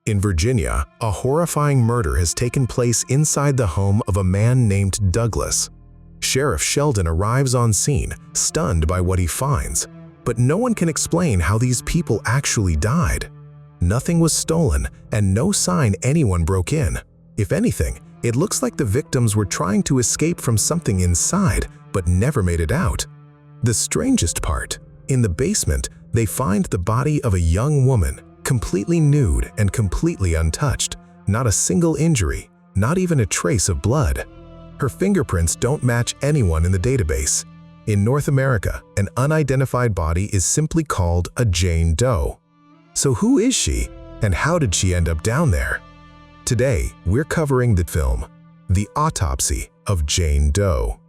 In Virginia, a horrifying murder has taken place inside the home of a man named Douglas. Sheriff Sheldon arrives on scene, stunned by what he finds, but no one can explain how these people actually died. Nothing was stolen, and no sign anyone broke in. If anything, it looks like the victims were trying to escape from something inside, but never made it out. The strangest part, in the basement, they find the body of a young woman, completely nude and completely untouched. Not a single injury, not even a trace of blood. Her fingerprints don't match anyone in the database. In North America, an unidentified body is simply called a Jane Doe. So who is she, and how did she end up down there? Today, we're covering the film, The Autopsy of Jane Doe.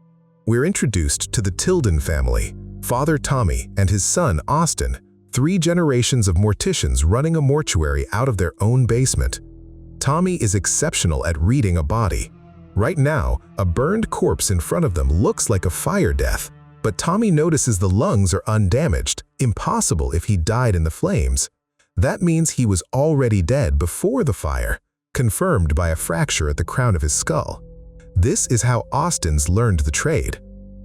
We're introduced to the Tilden family, Father Tommy and his son Austin, 3 generations of morticians running a mortuary out of their own basement. Tommy is exceptional at reading a body. Right now, a burned corpse in front of them looks like a fire death, but Tommy notices the lungs are undamaged, impossible if he died in the flames. That means he was already dead before the fire, confirmed by a fracture at the crown of his skull. This is how Austin's learned the trade.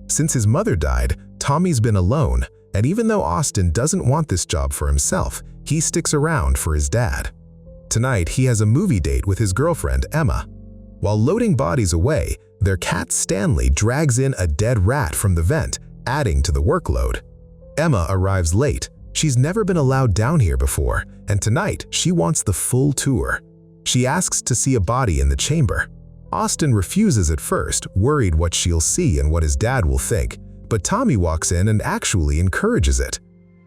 Since his mother died, Tommy's been alone, and even though Austin doesn't want this job for himself, he sticks around for his dad. Tonight, he has a movie date with his girlfriend, Emma. While loading bodies away, their cat Stanley drags in a dead rat from the vent, adding to the workload. Emma arrives late. She's never been allowed down here before, and tonight she wants the full tour. She asks to see a body in the chamber. Austin refuses at first, worried what she'll see and what his dad will think, but Tommy walks in and actually encourages it.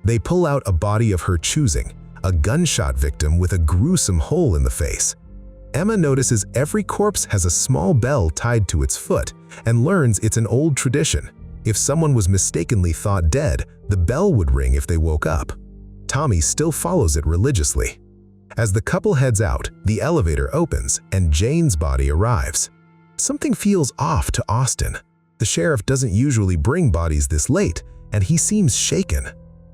They pull out a body of her choosing, a gunshot victim with a gruesome hole in the face. Emma notices every corpse has a small bell tied to its foot and learns it's an old tradition. If someone was mistakenly thought dead, the bell would ring if they woke up. Tommy still follows it religiously. As the couple heads out, the elevator opens and Jane's body arrives. Something feels off to Austin. The sheriff doesn't usually bring bodies this late, and he seems shaken.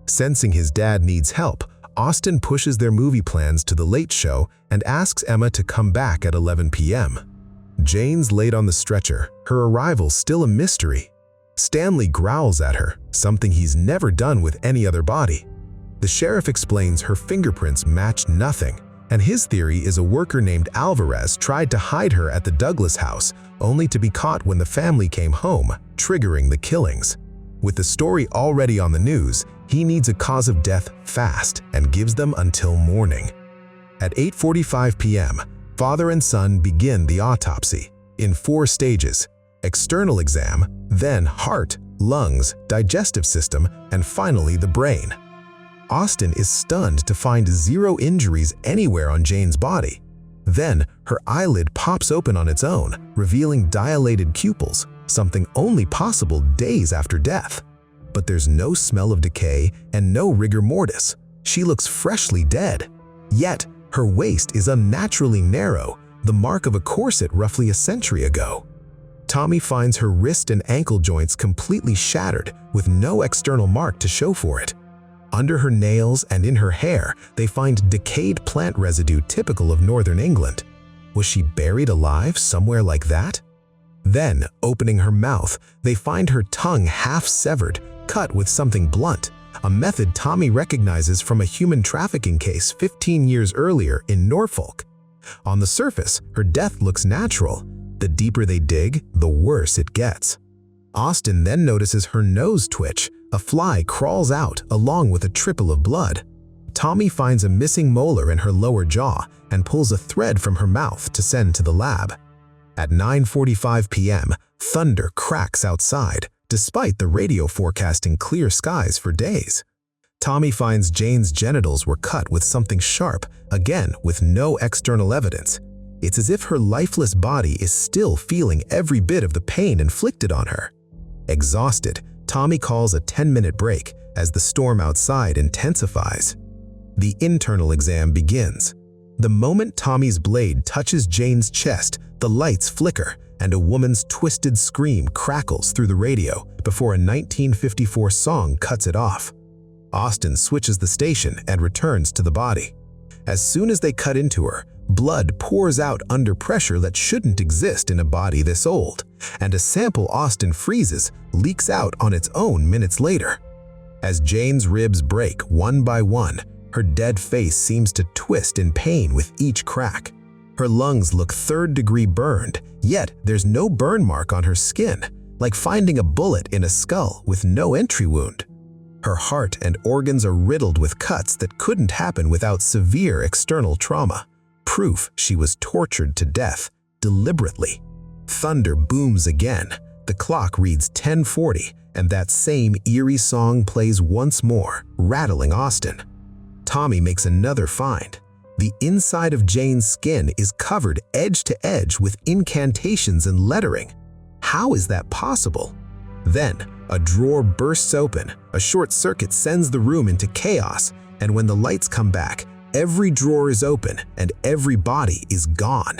Sensing his dad needs help, Austin pushes their movie plans to the late show and asks Emma to come back at 11 p.m. Jane's laid on the stretcher, her arrival still a mystery. Stanley growls at her, something he's never done with any other body. The sheriff explains her fingerprints match nothing, and his theory is a worker named Alvarez tried to hide her at the Douglas house, only to be caught when the family came home, triggering the killings. With the story already on the news, he needs a cause of death fast and gives them until morning. At 8:45 p.m., father and son begin the autopsy in 4 stages: external exam, then heart, lungs, digestive system, and finally the brain. Austin is stunned to find 0 injuries anywhere on Jane's body. Then, her eyelid pops open on its own, revealing dilated pupils, something only possible days after death. But there's no smell of decay and no rigor mortis. She looks freshly dead. Yet, her waist is unnaturally narrow, the mark of a corset roughly a century ago. Tommy finds her wrist and ankle joints completely shattered, with no external mark to show for it. Under her nails and in her hair, they find decayed plant residue typical of northern England. Was she buried alive somewhere like that? Then, opening her mouth, they find her tongue half-severed, cut with something blunt, a method Tommy recognizes from a human trafficking case 15 years earlier in Norfolk. On the surface, her death looks natural. The deeper they dig, the worse it gets. Austin then notices her nose twitch. A fly crawls out along with a trickle of blood. Tommy finds a missing molar in her lower jaw and pulls a thread from her mouth to send to the lab. At 9:45 p.m., thunder cracks outside, despite the radio forecasting clear skies for days. Tommy finds Jane's genitals were cut with something sharp, again with no external evidence. It's as if her lifeless body is still feeling every bit of the pain inflicted on her. Exhausted, Tommy calls a 10-minute break as the storm outside intensifies. The internal exam begins. The moment Tommy's blade touches Jane's chest, the lights flicker and a woman's twisted scream crackles through the radio before a 1954 song cuts it off. Austin switches the station and returns to the body. As soon as they cut into her, blood pours out under pressure that shouldn't exist in a body this old, and a sample Austin freezes leaks out on its own minutes later. As Jane's ribs break one by one, her dead face seems to twist in pain with each crack. Her lungs look third-degree burned, yet there's no burn mark on her skin, like finding a bullet in a skull with no entry wound. Her heart and organs are riddled with cuts that couldn't happen without severe external trauma. Proof she was tortured to death, deliberately. Thunder booms again. The clock reads 10:40, and that same eerie song plays once more, rattling Austin. Tommy makes another find. The inside of Jane's skin is covered edge to edge with incantations and lettering. How is that possible? Then, a drawer bursts open, a short circuit sends the room into chaos, and when the lights come back, every drawer is open and every body is gone.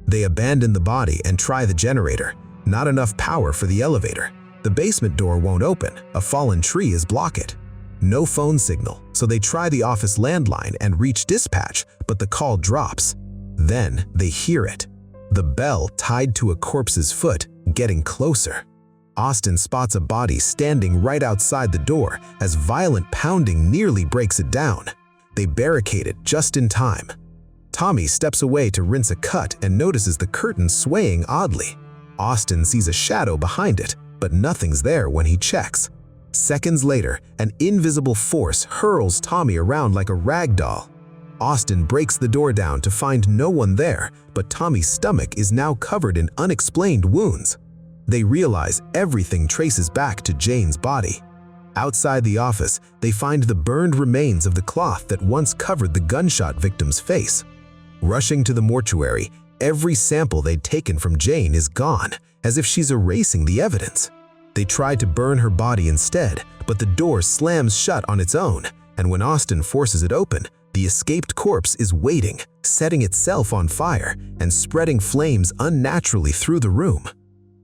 They abandon the body and try the generator. Not enough power for the elevator. The basement door won't open, a fallen tree is block it. No phone signal, so they try the office landline and reach dispatch, but the call drops. Then they hear it. The bell tied to a corpse's foot, getting closer. Austin spots a body standing right outside the door as violent pounding nearly breaks it down. They barricade it just in time. Tommy steps away to rinse a cut and notices the curtain swaying oddly. Austin sees a shadow behind it, but nothing's there when he checks. Seconds later, an invisible force hurls Tommy around like a rag doll. Austin breaks the door down to find no one there, but Tommy's stomach is now covered in unexplained wounds. They realize everything traces back to Jane's body. Outside the office, they find the burned remains of the cloth that once covered the gunshot victim's face. Rushing to the mortuary, every sample they'd taken from Jane is gone, as if she's erasing the evidence. They try to burn her body instead, but the door slams shut on its own, and when Austin forces it open, the escaped corpse is waiting, setting itself on fire and spreading flames unnaturally through the room.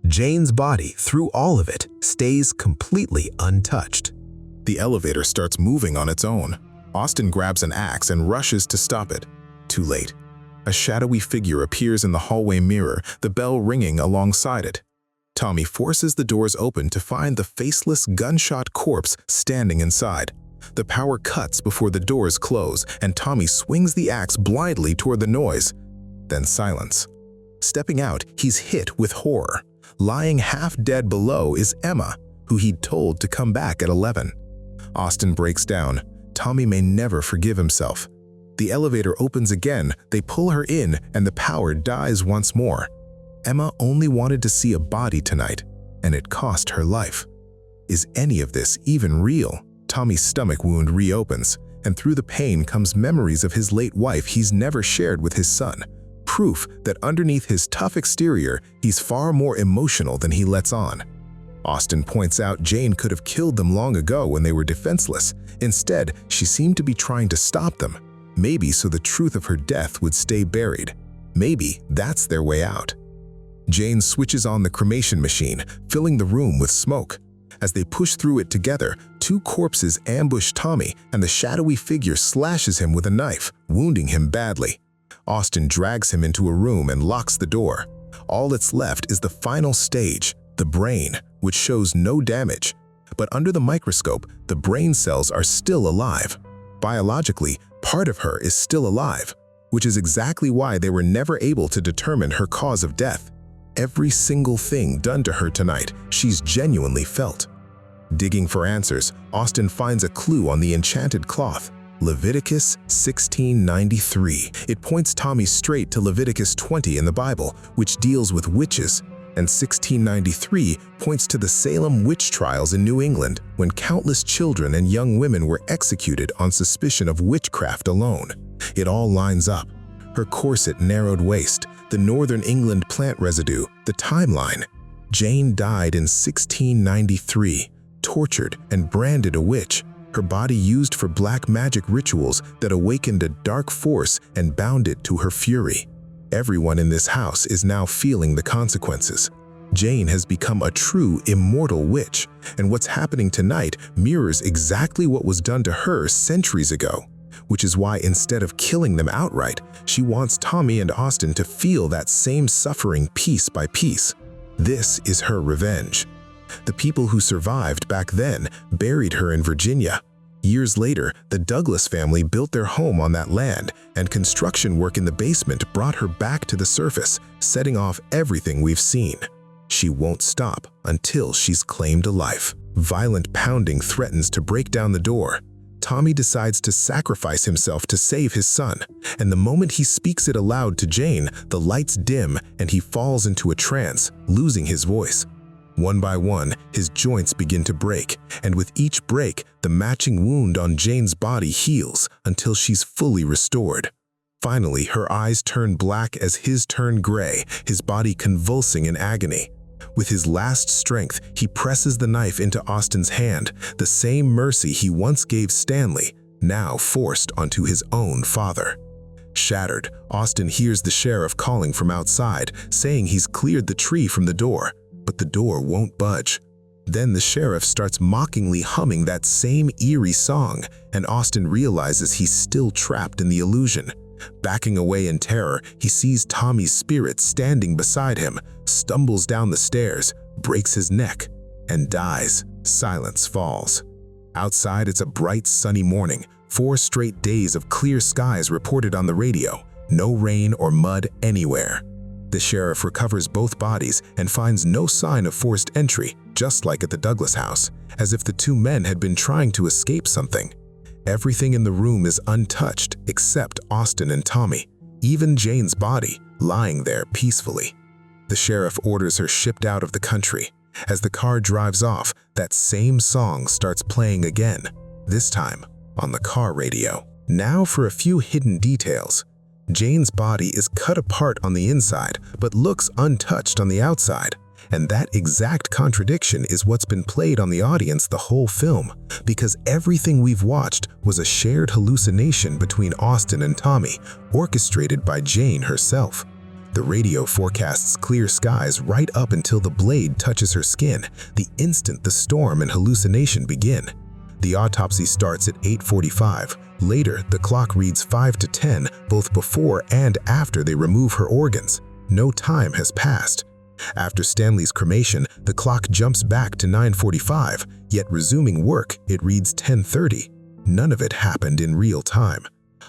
Jane's body, through all of it, stays completely untouched. The elevator starts moving on its own. Austin grabs an axe and rushes to stop it. Too late. A shadowy figure appears in the hallway mirror, the bell ringing alongside it. Tommy forces the doors open to find the faceless gunshot corpse standing inside. The power cuts before the doors close, and Tommy swings the axe blindly toward the noise. Then silence. Stepping out, he's hit with horror. Lying half dead below is Emma, who he'd told to come back at 11. Austin breaks down. Tommy may never forgive himself. The elevator opens again, they pull her in, and the power dies once more. Emma only wanted to see a body tonight, and it cost her life. Is any of this even real? Tommy's stomach wound reopens, and through the pain comes memories of his late wife he's never shared with his son. Proof that underneath his tough exterior, he's far more emotional than he lets on. Austin points out Jane could have killed them long ago when they were defenseless. Instead, she seemed to be trying to stop them. Maybe so the truth of her death would stay buried. Maybe that's their way out. Jane switches on the cremation machine, filling the room with smoke. As they push through it together, two corpses ambush Tommy, and the shadowy figure slashes him with a knife, wounding him badly. Austin drags him into a room and locks the door. All that's left is the final stage, the brain, which shows no damage. But under the microscope, the brain cells are still alive. Biologically, part of her is still alive, which is exactly why they were never able to determine her cause of death. Every single thing done to her tonight, she's genuinely felt. Digging for answers, Austin finds a clue on the enchanted cloth. Leviticus 16:93. It points Tommy straight to Leviticus 20 in the Bible, which deals with witches, and 1693 points to the Salem Witch Trials in New England, when countless children and young women were executed on suspicion of witchcraft alone. It all lines up. Her corset, narrowed waist, the Northern England plant residue, the timeline. Jane died in 1693, tortured and branded a witch, her body used for black magic rituals that awakened a dark force and bound it to her fury. Everyone in this house is now feeling the consequences. Jane has become a true immortal witch, and what's happening tonight mirrors exactly what was done to her centuries ago. which is why instead of killing them outright, she wants Tommy and Austin to feel that same suffering piece by piece. This is her revenge. The people who survived back then buried her in Virginia. Years later, the Douglas family built their home on that land, and construction work in the basement brought her back to the surface, setting off everything we've seen. She won't stop until she's claimed a life. Violent pounding threatens to break down the door. Tommy decides to sacrifice himself to save his son, and the moment he speaks it aloud to Jane, the lights dim and he falls into a trance, losing his voice. One by one, his joints begin to break, and with each break, the matching wound on Jane's body heals until she's fully restored. Finally, her eyes turn black as his turn gray, his body convulsing in agony. With his last strength, he presses the knife into Austin's hand, the same mercy he once gave Stanley, now forced onto his own father. Shattered, Austin hears the sheriff calling from outside, saying he's cleared the tree from the door. But the door won't budge. Then the sheriff starts mockingly humming that same eerie song, and Austin realizes he's still trapped in the illusion. Backing away in terror, he sees Tommy's spirit standing beside him, stumbles down the stairs, breaks his neck, and dies. Silence falls. Outside, it's a bright, sunny morning. 4 straight days of clear skies reported on the radio. No rain or mud anywhere. The sheriff recovers both bodies and finds no sign of forced entry, just like at the Douglas house, as if the 2 men had been trying to escape something. Everything in the room is untouched except Austin and Tommy, even Jane's body lying there peacefully. The sheriff orders her shipped out of the country. As the car drives off, that same song starts playing again, this time on the car radio. Now for a few hidden details. Jane's body is cut apart on the inside, but looks untouched on the outside. And that exact contradiction is what's been played on the audience the whole film, because everything we've watched was a shared hallucination between Austin and Tommy, orchestrated by Jane herself. The radio forecasts clear skies right up until the blade touches her skin, the instant the storm and hallucination begin. The autopsy starts at 8:45. Later, the clock reads 5 to 10, both before and after they remove her organs. No time has passed. After Stanley's cremation, the clock jumps back to 9:45, yet resuming work, it reads 10:30. None of it happened in real time.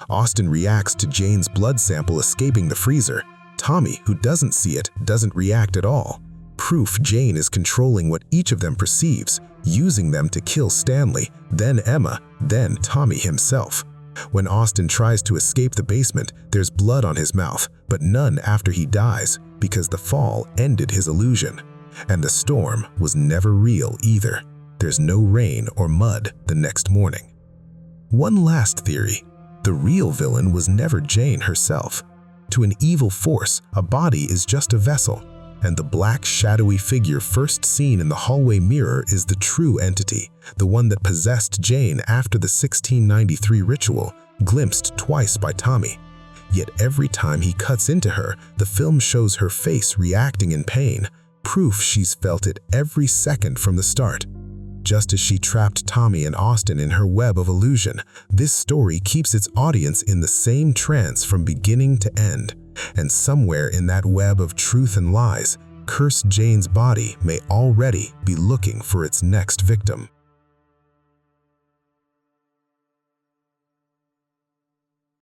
Austin reacts to Jane's blood sample escaping the freezer. Tommy, who doesn't see it, doesn't react at all. Proof Jane is controlling what each of them perceives, using them to kill Stanley, then Emma, then Tommy himself. When Austin tries to escape the basement, there's blood on his mouth, but none after he dies, because the fall ended his illusion. And the storm was never real either. There's no rain or mud the next morning. One last theory. The real villain was never Jane herself. To an evil force, a body is just a vessel, and the black, shadowy figure first seen in the hallway mirror is the true entity, the one that possessed Jane after the 1693 ritual, glimpsed twice by Tommy. Yet every time he cuts into her, the film shows her face reacting in pain, proof she's felt it every second from the start. Just as she trapped Tommy and Austin in her web of illusion, this story keeps its audience in the same trance from beginning to end. And somewhere in that web of truth and lies, cursed Jane's body may already be looking for its next victim.